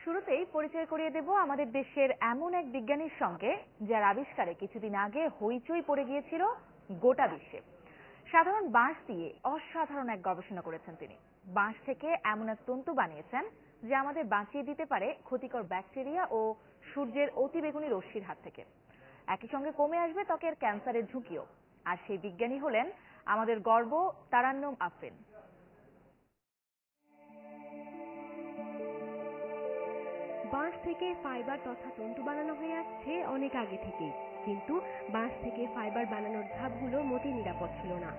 শুরুতেই পরিচয় করিয়ে দেব আমাদের দেশের এমন এক বিজ্ঞানীর সঙ্গে যার আবিষ্কারে কিছুদিন আগে হইচই পড়ে গিয়েছিল গোটা বিশ্বে। সাধারণ বাঁশ দিয়ে অসাধারণ এক গবেষণা করেছেন তিনি। বাঁশ থেকে এমন এক তন্তু বানিয়েছেন যা আমাদের বাঁচিয়ে দিতে পারে ক্ষতিকর ব্যাকটেরিয়া ও সূর্যের অতিবেগুনি রশ্মির হাত থেকে। একই সঙ্গে কমে আসবে ত্বকের ক্যান্সারের ঝুঁকিও। আর সেই বিজ্ঞানী হলেন আমাদের গর্ব তারান্নুম আফরিন। বাঁশ থেকে ফাইবার তথা তন্তু বানানো হয়ে আসছে অনেক আগে থেকেই, কিন্তু বাঁশ থেকে ফাইবার বানানোর ধাপগুলো মোটেই নিরাপদ ছিল না।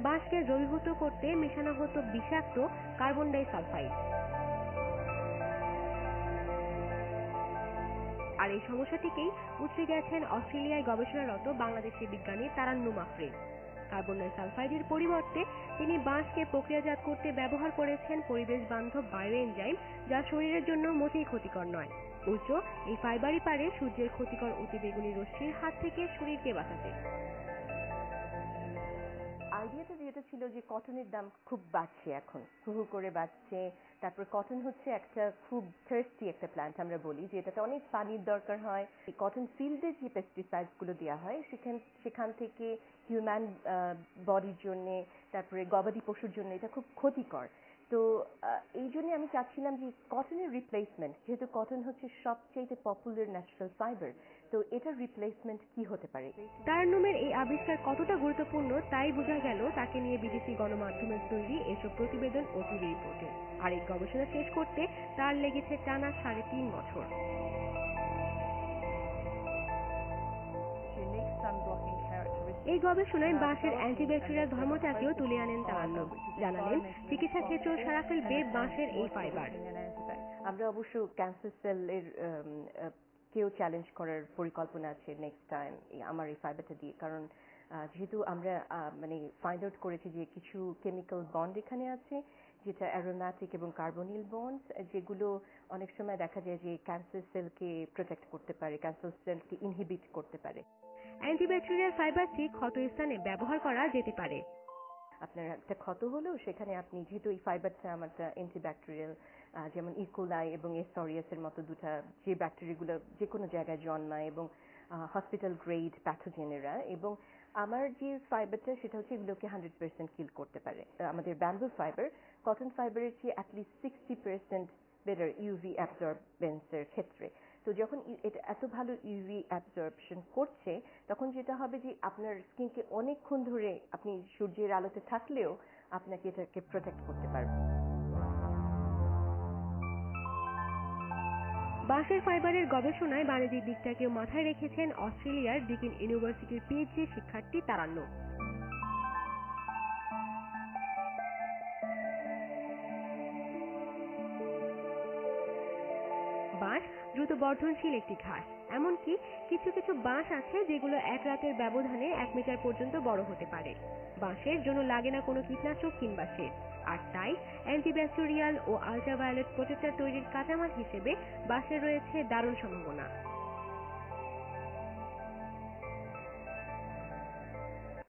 বাঁশকে দ্রবীভূত করতে মেশানো হতো বিষাক্ত কার্বন ডাই সালফাইড। আর এই সমস্যাটিকেই উতরে গেছেন অস্ট্রেলিয়ায় গবেষণারত বাংলাদেশি বিজ্ঞানী তারান্নুম আফরিন। কার্বন ডাই সালফাইডের পরিবর্তে তিনি বাঁশকে প্রক্রিয়াজাত করতে ব্যবহার করেছেন পরিবেশ বান্ধব বায়ো এনজাইম, যা শরীরের জন্য মোটেই ক্ষতিকর নয়। উল্টো এই ফাইবারই পারে সূর্যের ক্ষতিকর অতিবেগুনি রশ্মির হাত থেকে শরীরকে বাঁচাতে। আইডিয়াটা যেটা ছিল যে কটনের দাম খুব বাড়ছে, এখন হু হু করে বাড়ছে। তারপর কটন হচ্ছে একটা খুব থার্স্টি একটা প্ল্যান্ট, আমরা বলি যে এটাতে অনেক পানির দরকার হয়। এই কটন ফিল্ডে যে পেস্টিসাইডস গুলো দেওয়া হয় সেখান থেকে হিউম্যান বডির জন্য, তারপরে গবাদি পশুর জন্য এটা খুব ক্ষতিকর। তো এই জন্য আমি চাচ্ছিলাম যে কটনের রিপ্লেসমেন্ট, যেহেতু কটন হচ্ছে সবচেয়ে পপুলার ন্যাচারাল ফাইবার, তো এটার রিপ্লেসমেন্ট কি হতে পারে। তারান্নুমের এই আবিষ্কার কতটা গুরুত্বপূর্ণ তাই বোঝা গেল তাকে নিয়ে বিদেশি গণমাধ্যমের তৈরি এসব প্রতিবেদন ও টিভি রিপোর্টে। আর এই গবেষণা শেষ করতে তার লেগেছে টানা 3.5 বছর। এই গবেষণায় বাঁশের অ্যান্টিব্যাকটেরিয়াল ধর্মটাকেও তুলে আনেন তারান্নুম। জানালেন চিকিৎসা ক্ষেত্রেও সারা ফেলবে বাঁশের এই ফাইবার। আমরা অবশ্য ক্যান্সার সেলের কেউ চ্যালেঞ্জ করার পরিকল্পনা আছে নেক্সট টাইম আমার এই ফাইবারটা দিয়ে, কারণ যেহেতু আমরা মানে ফাইন্ড আউট করেছি যে কিছু কেমিক্যাল বন্ড এখানে আছে যেটা অ্যারোম্যাটিক এবং কার্বনিল বন্ড, যেগুলো অনেক সময় দেখা যায় যে ক্যান্সার সেলকে প্রোটেক্ট করতে পারে, ক্যান্সার সেলকে ইনহিবিট করতে পারে। অ্যান্টিব্যাকটেরিয়াল ফাইবারটি ক্ষত স্থানে ব্যবহার করা যেতে পারে। আপনার একটা ক্ষত হলো, সেখানে আপনি যেহেতু এই ফাইবারটা আমারটা অ্যান্টিব্যাকটেরিয়াল, যেমন ইকোলাই এবং এসরিয়াসের মতো দুটা যে ব্যাকটেরিয়াগুলো যে কোনো জায়গায় জন্মায় এবং হসপিটাল গ্রেড প্যাথোজেনেরা, এবং আমার যে ফাইবারটা সেটা হচ্ছে এগুলোকে 100% কিল করতে পারে। আমাদের ব্যাম্বু ফাইবার কটন ফাইবারের চেয়ে অ্যাটলিস্ট 60% বেটার ইউভি অ্যাবজর্বেন্সের ক্ষেত্রে। তো যখন এটা এত ভালো ইউভি অ্যাবজর্পশন করছে, তখন যেটা হবে যে আপনার স্কিনকে অনেকক্ষণ ধরে আপনি সূর্যের আলোতে থাকলেও আপনাকে এটাকে প্রোটেক্ট করতে পারবে। বাঁশের ফাইবারের গবেষণায় বাণিজ্যিক দিকটাকেও মাথায় রেখেছেন অস্ট্রেলিয়ার ডিকিন ইউনিভার্সিটির পিএইচডি শিক্ষার্থী তারান্নুম। বাঁশ দ্রুত বর্ধনশীল একটি ঘাস, এমনকি কিছু কিছু বাঁশ আছে যেগুলো এক রাতের ব্যবধানে 1 মিটার পর্যন্ত বড় হতে পারে। বাঁশের জন্য লাগে না কোনো কীটনাশক কিংবা সেচ, আর তাই অ্যান্টিব্যাকটেরিয়াল ও আল্ট্রাভায়োলেট প্রোটেক্টর তৈরির কাঁচামাল হিসেবে বাঁশের রয়েছে দারুণ সম্ভাবনা।